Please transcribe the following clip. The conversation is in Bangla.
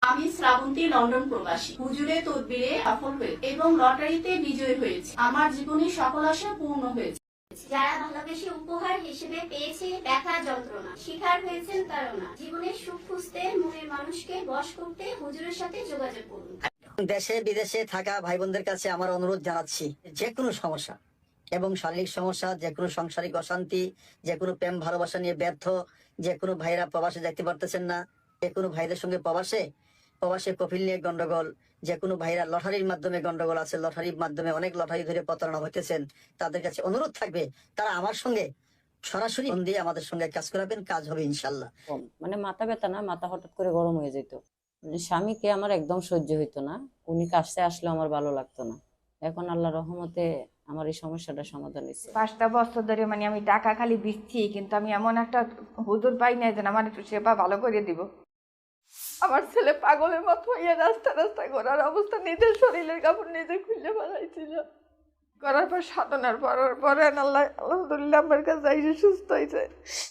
আমি শ্রাবন্তী লন্ডন প্রবাসী। হুজুরে তদবিরে সফল হয়েছে এবং লটারিতে বিজয়ী হয়েছে। আমার জীবনে সকল আশা পূর্ণ হয়েছে। যারা ভালোবেসে উপহার হিসেবে পেয়েছে ব্যথা যন্ত্রণা, শিকার হয়েছেন তারা জীবনের সুখ খুঁজতে মনের মানুষকে বশ করতে হুজুরের সাথে যোগাযোগ করুন। দেশে বিদেশে থাকা ভাই বোনদের কাছে আমার অনুরোধ জানাচ্ছি, যে কোনো সমস্যা এবং শারীরিক সমস্যা, যে কোনো সাংসারিক অশান্তি, যে কোনো প্রেম ভালোবাসা নিয়ে ব্যর্থ, যে কোনো ভাইরা প্রবাসে দেখতে পারতেছেন না, যে কোনো ভাইদের সঙ্গে প্রবাসে কফিল নিয়ে গন্ডগোল, যে কোনো ভাইরা লটারির মাধ্যমে গন্ডগোল আছে, লটারির মাধ্যমে অনেক লটারি ধরে প্রতারণা হইতেছেন, তাদের কাছে অনুরোধ থাকবে তারা আমার সঙ্গে সরাসরি ফোন দিয়ে আমাদের সঙ্গে কাজ করাবেন, কাজ হবে ইনশাল্লাহ। মানে মাথা ব্যথা না, মাথা হঠাৎ করে গরম হয়ে যেত। মানে স্বামীকে আমার একদম সহ্য হইতো না, উনি কাছে আসলে আমার ভালো লাগতো না। এখন আল্লাহ রহমতে আমার এই সমস্যাটা সমাধান হয়েছে। 5টা বছর ধরে মানে আমি টাকা খালি দিচ্ছি, কিন্তু আমি এমন একটা হুজুর পাই নাই যেন আমার একটু সেবা ভালো করে দিব। আমার ছেলে পাগলের মতো হইয়া রাস্তায় ঘোরার অবস্থা, নিজের শরীরের কাপড় নিজে খুঁজে ফেলাইছিল। করার পর সাধনার পরে আল্লাহ আলহামদুলিল্লাহ আমার কাছে এসে সুস্থ হয়েছে।